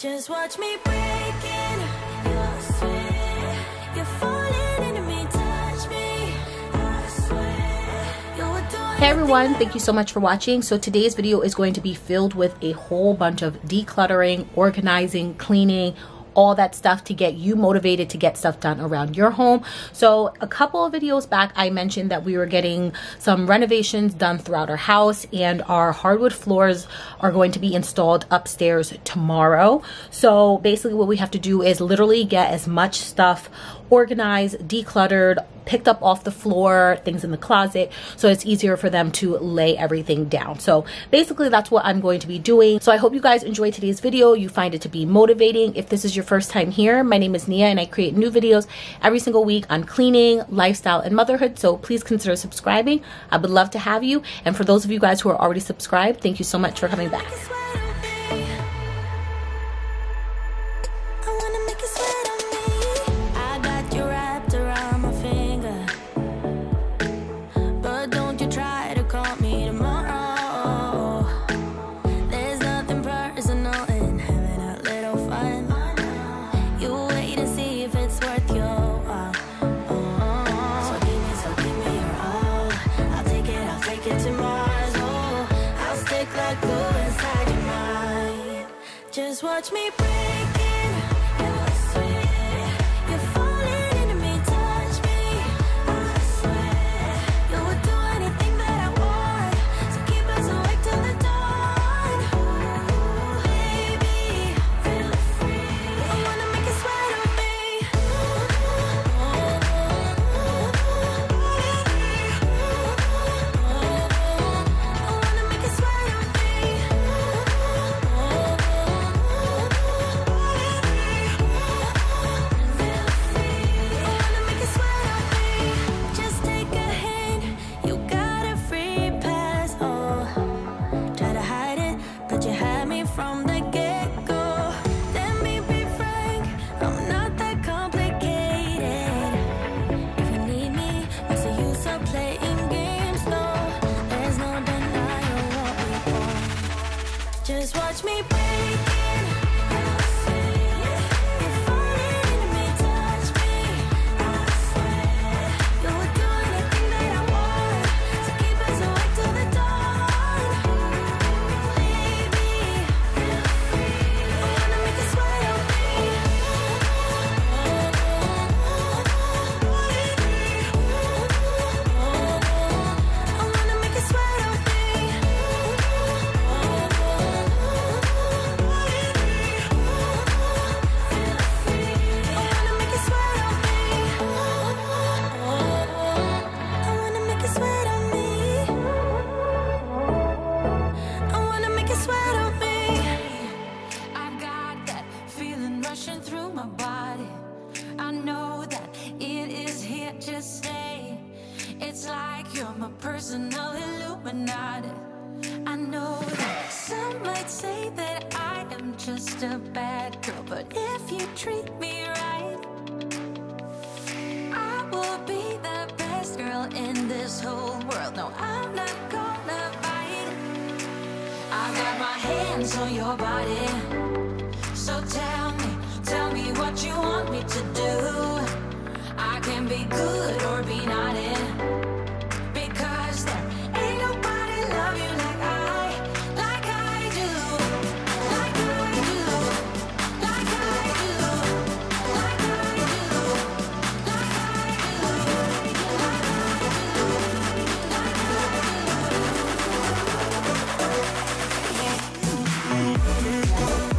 Just watch me breaking your sweat. You're falling into me, touch me. I swear you're doing. Hey everyone, thank you so much for watching. So today's video is going to be filled with a whole bunch of decluttering, organizing, cleaning, all that stuff to get you motivated to get stuff done around your home. So a couple of videos back, I mentioned that we were getting some renovations done throughout our house, and our hardwood floors are going to be installed upstairs tomorrow. So basically what we have to do is literally get as much stuff organized, decluttered, picked up off the floor, things in the closet, so it's easier for them to lay everything down. So basically that's what I'm going to be doing. So I hope you guys enjoyed today's video, you find it to be motivating. If this is your first time here, my name is Nia and I create new videos every single week on cleaning, lifestyle, and motherhood, so please consider subscribing. I would love to have you. And for those of you guys who are already subscribed, thank you so much for coming back. Just watch me breaking your sweat. You're falling into me, touch me. I swear you would do anything that I want, so keep us awake till the dawn. Ooh, baby, feel free. I wanna make you sweat on me. I wanna make you sweat on me. From the get-go, let me be frank, I'm not that complicated. If you need me, what's the use of playing games, though? There's no denying what we want. Just watch me breaking your sweat. You're falling into me, touch me. I swear you would do anything that I want, so keep us awake till the dawn. Through my body, I know that it is here to stay. It's like you're my personal Illuminati. I know that some might say that I am just a bad girl, but if you treat me right, I will be the best girl in this whole world. No, I'm not gonna bite. I got my hands on your body, so tell me what you want me to do. I can be good or be naughty, because there ain't nobody love you like I do, like I do, like I do, like I do, like I do, like I do.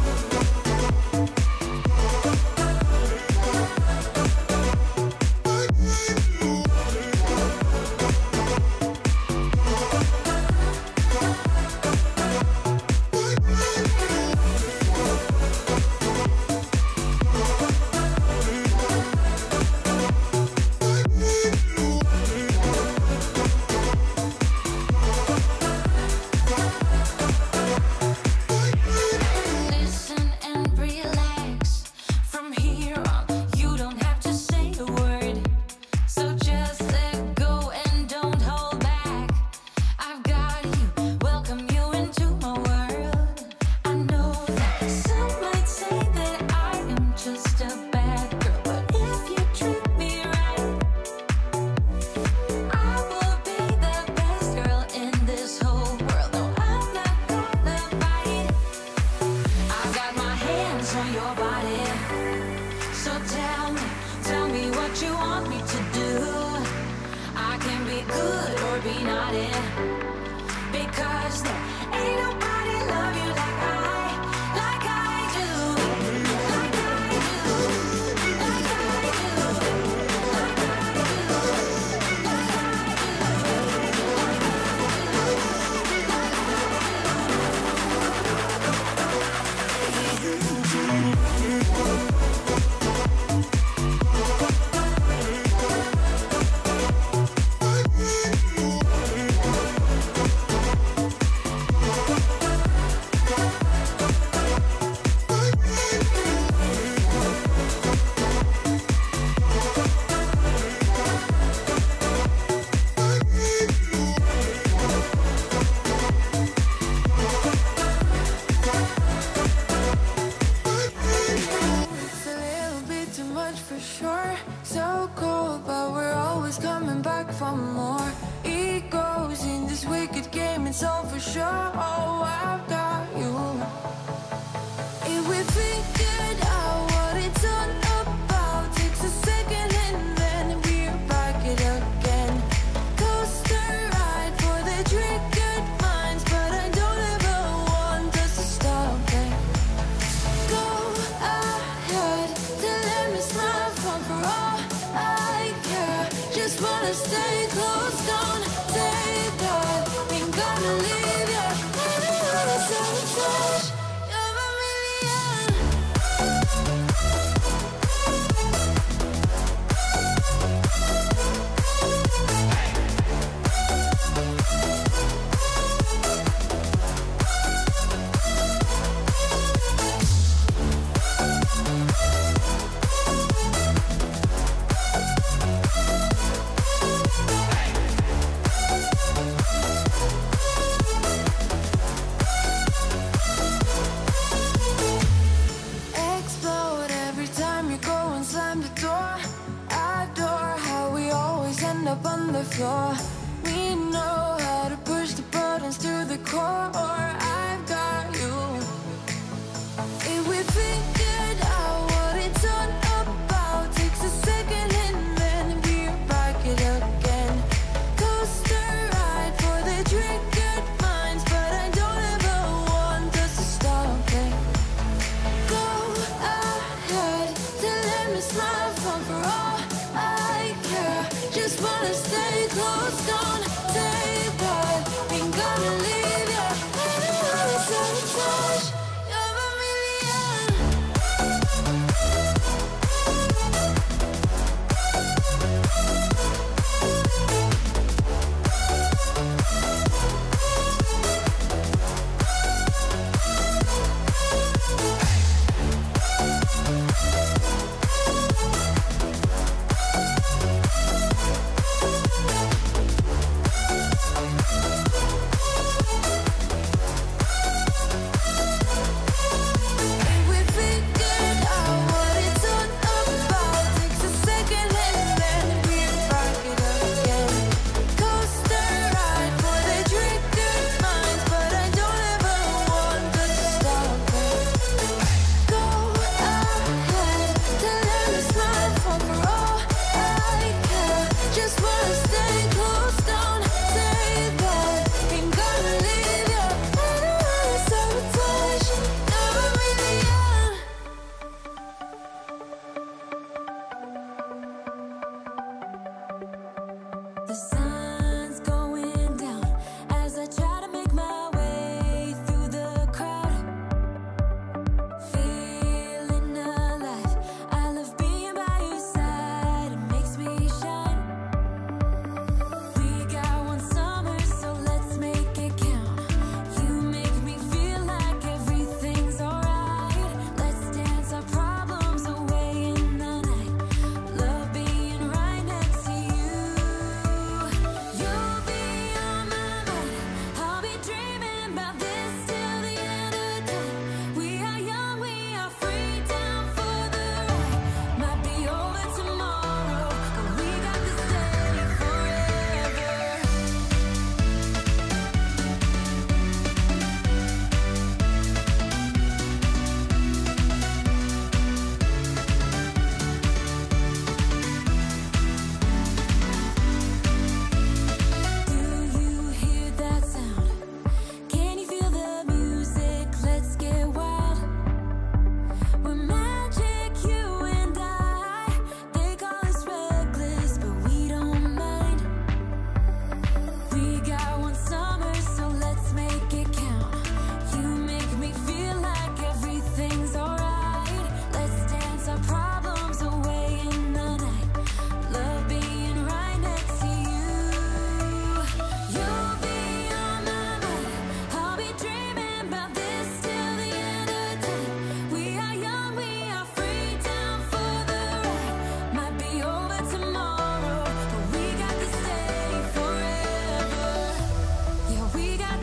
on your body. So tell me what you want me to do. I can be good or be naughty, because there ain't nobody love you like I do. Like I do. Like I do. Like I do. Like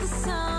the sun.